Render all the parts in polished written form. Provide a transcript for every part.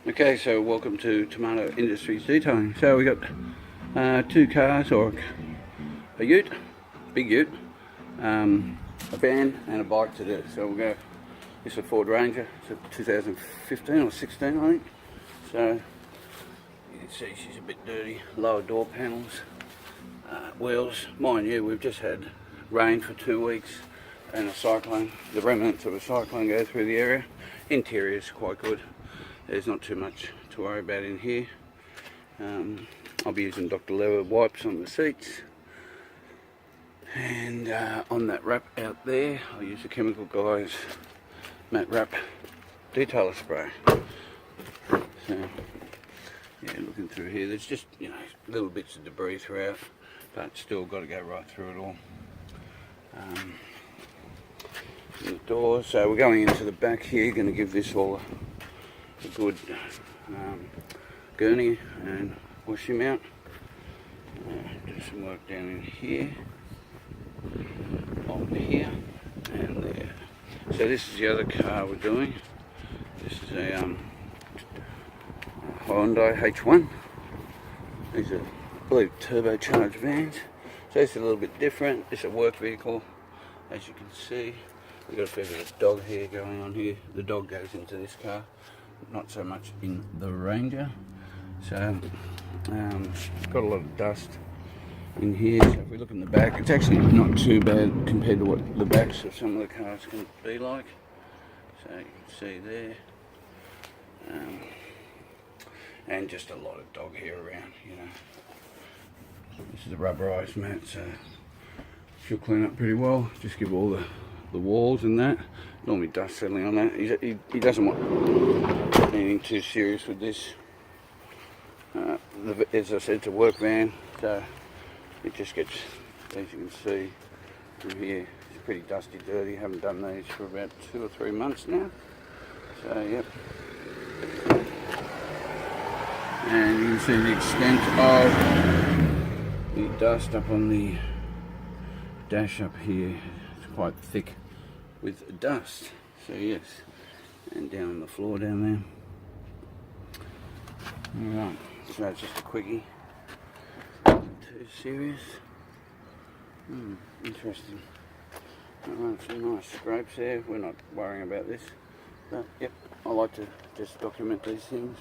Okay, so welcome to Tomato Industries Detailing. So we got two cars, or a ute, big ute, a van and a bike to do. So we'll go, this is a Ford Ranger, it's a 2015 or 16 I think. So you can see she's a bit dirty, lower door panels, wheels. Mind you, we've just had rain for 2 weeks and a cyclone, the remnants of a cyclone go through the area. Interior is quite good. There's not too much to worry about in here. I'll be using Dr. Leather wipes on the seats, and on that wrap out there I'll use the Chemical Guys matte wrap detailer spray. So yeah, looking through here, there's just, you know, little bits of debris throughout, but still got to go right through it all. The doors, so we're going into the back here, going to give this all a good gurney and wash him out. Do some work down in here, over here, and there. So this is the other car we're doing. This is a Hyundai H1. These are, I believe, turbocharged vans. So it's a little bit different. It's a work vehicle, as you can see. We've got a fair bit of dog hair going on here. The dog goes into this car, not so much in the Ranger. So got a lot of dust in here. So if we look in the back, it's actually not too bad compared to what the backs of some of the cars can be like. So you can see there, and just a lot of dog hair around, you know. This is a rubberized mat, so she'll clean up pretty well. Just give all the walls and that. Normally dust settling on that. He doesn't want anything too serious with this. As I said, it's a work van, so it just gets, as you can see from here, it's pretty dusty, dirty. Haven't done these for about 2 or 3 months now. So yep. And you can see the extent of the dust up on the dash up here. It's quite thick with dust. So yes, and down on the floor down there. Alright, so it's just a quickie. Nothing too serious. Interesting. Alright, some nice scrapes there. We're not worrying about this. But yep, I like to just document these things.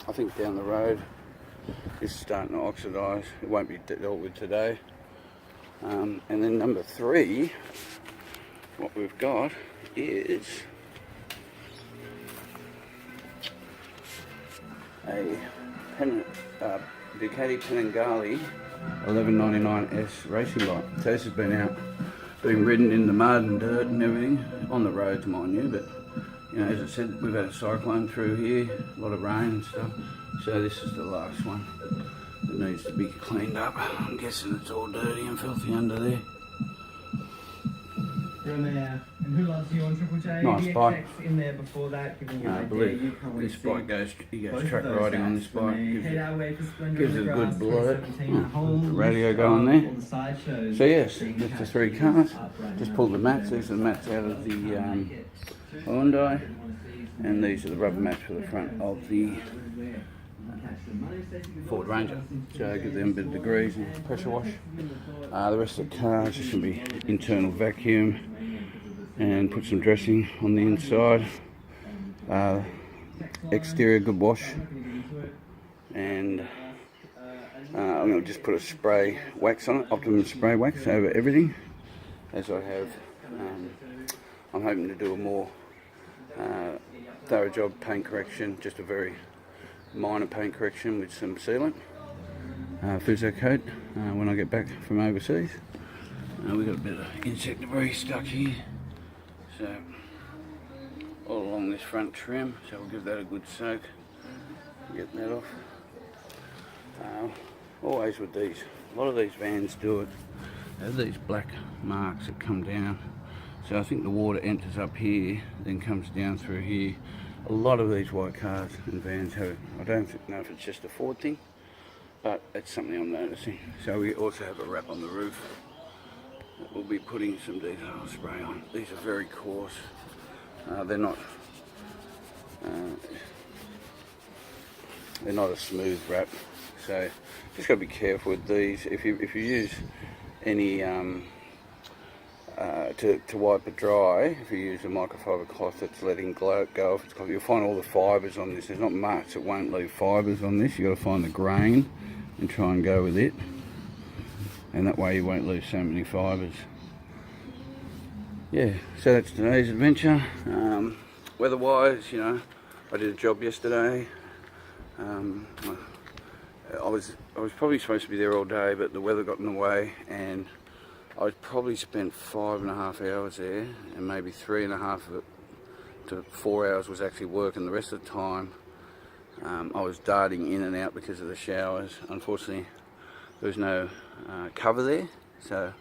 I think down the road this is starting to oxidise. It won't be dealt with today. And then number 3, what we've got is a Ducati Panangalli 1199S racing bike. So this has been out, being ridden in the mud and dirt and everything, on the roads mind you, but you know, as I said, we've had a cyclone through here, a lot of rain and stuff, so this is the last one that needs to be cleaned up. I'm guessing it's all dirty and filthy under there. And who loves you on Triple J? Nice bike. In there before that, giving you an I idea. believe this bike goes track riding on this bike. Gives it a good blow. The radio going there. So yes, that's the 3 cars. Just pulled the mats. These are the mats out of the Hyundai, and these are the rubber mats for the front of the Ford Ranger. So give them a bit of degrees and pressure wash. The rest of the car is just going to be internal vacuum and put some dressing on the inside. Exterior good wash, and I'm going to just put a spray wax on it, Optimum spray wax over everything, as I have. I'm hoping to do a more thorough job paint correction, just a very minor paint correction with some sealant, Fuso coat, when I get back from overseas. We've got a bit of insect debris stuck here, so all along this front trim, so we'll give that a good soak, get that off. Always with these, a lot of these vans do it, they have these black marks that come down, so I think the water enters up here, then comes down through here. A lot of these white cars and vans have it. I don't know if it's just a Ford thing, but it's something I'm noticing. So we also have a wrap on the roof that we'll be putting some detail spray on. These are very coarse. They're not they're not a smooth wrap. So just got to be careful with these. If you use any to wipe it dry, if you use a microfiber cloth that's letting go of its cloth, you'll find all the fibres on this. There's not much that won't leave fibres on this. You've got to find the grain and try and go with it, and that way you won't lose so many fibres. Yeah, so that's today's adventure. Weather-wise, you know, I did a job yesterday. I was probably supposed to be there all day, but the weather got in the way, and I probably spent 5.5 hours there, and maybe 3.5 of it to 4 hours was actually work, and the rest of the time I was darting in and out because of the showers. Unfortunately, there was no cover there, so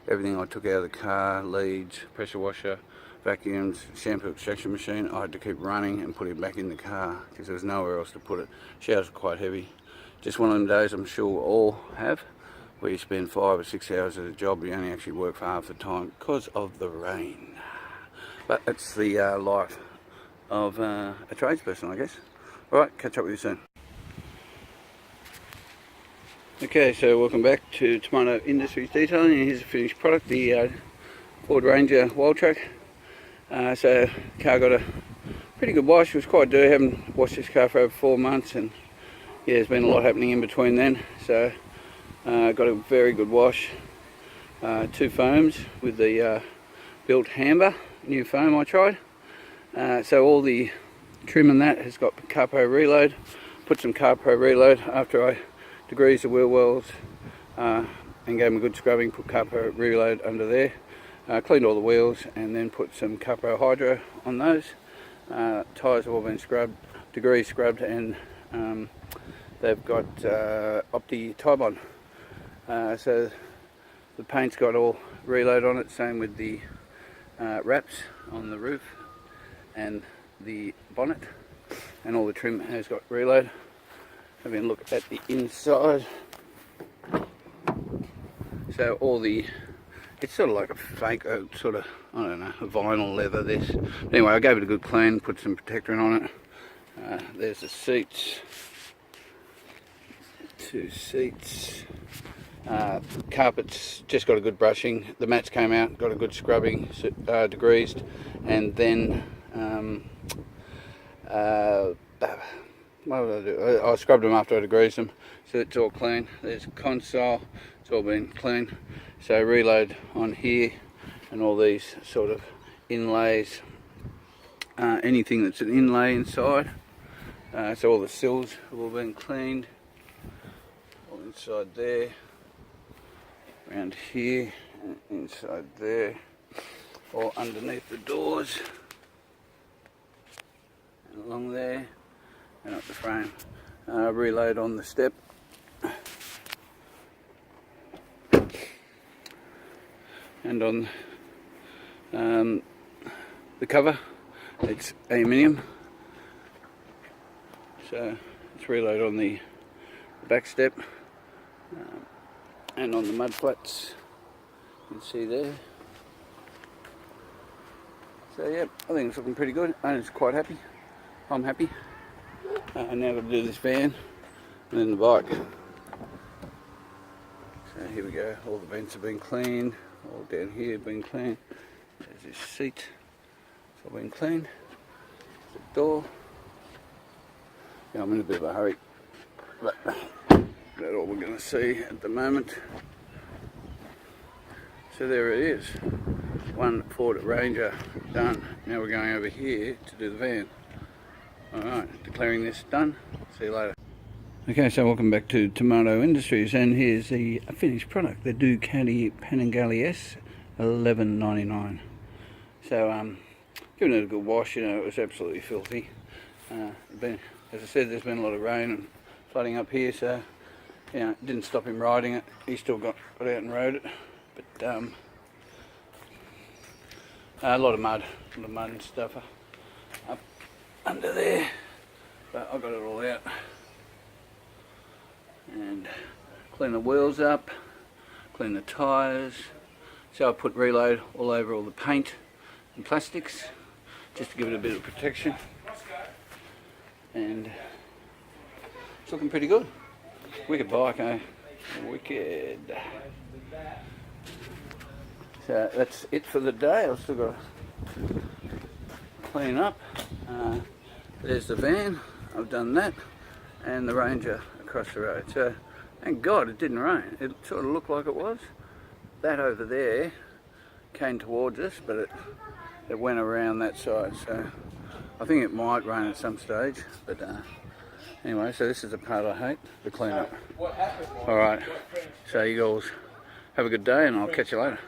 everything I took out of the car, leads, pressure washer, vacuums, shampoo extraction machine, I had to keep running and putting it back in the car because there was nowhere else to put it. Showers were quite heavy. Just one of them days I'm sure we all have, where you spend 5 or 6 hours at a job, you only actually work for half the time because of the rain. But it's the life of a tradesperson, I guess. Alright, catch up with you soon. Okay, so welcome back to Tomato Industries Detailing. Here's the finished product, the Ford Ranger Wild Track. So the car got a pretty good wash. It was quite dirty. I haven't washed this car for over 4 months, and yeah, there's been a lot happening in between then. So got a very good wash. 2 foams with the built Hamber new foam I tried. So all the trim and that has got Carpo Reload. Put some Carpo Reload after I degreased the wheel wells and gave them a good scrubbing. Put Carpo Reload under there. Cleaned all the wheels and then put some Carpo Hydro on those. Tyres have all been scrubbed, degrees scrubbed, and they've got Opti Tybon. So the paint's got all reload on it, same with the wraps on the roof and the bonnet, and all the trim has got reload. Having a look at the inside. So all the, it's sort of like a fake, sort of, I don't know, a vinyl leather this. But anyway, I gave it a good clean, put some protector on it. There's the seats. 2 seats. Carpets just got a good brushing. The mats came out, got a good scrubbing, degreased, and then what did I do? I scrubbed them after I degreased them, so it's all clean. There's a console, it's all been clean. So reload on here, and all these sort of inlays, anything that's an inlay inside. So all the sills have all been cleaned, all inside there, around here, and inside there, or underneath the doors, and along there, and up the frame. Reload on the step. And on the cover, it's aluminium. So it's reload on the back step, and on the mud flats, you can see there. So yeah, I think it's looking pretty good. I'm just quite happy. I'm happy. Now I've got to do this van and then the bike. So here we go. All the vents have been cleaned. All down here have been cleaned. There's this seat. It's all been cleaned. The door. Yeah, I'm in a bit of a hurry, but that's all we're going to see at the moment. So there it is. One Ford Ranger done. Now we're going over here to do the van. Alright, declaring this done. See you later. Okay, so welcome back to Tomato Industries, and here's the finished product, the Ducati Panangalli S, $11.99. So, giving it a good wash. You know, it was absolutely filthy. As I said, there's been a lot of rain and flooding up here, so you know, it didn't stop him riding it. He still got out and rode it, but a lot of mud and stuff up under there, but I got it all out. And clean the wheels up, clean the tyres. So I put reload all over all the paint and plastics, just to give it a bit of protection. And It's looking pretty good. Wicked bike, eh? Wicked. So that's it for the day. I've still got to clean up. There's the van. I've done that. And the Ranger across the road. So, thank God it didn't rain. It sort of looked like it was. That over there came towards us, but it went around that side. So, I think it might rain at some stage. But anyway, so this is the part I hate, the cleanup. Alright, so you guys have a good day and I'll catch you later.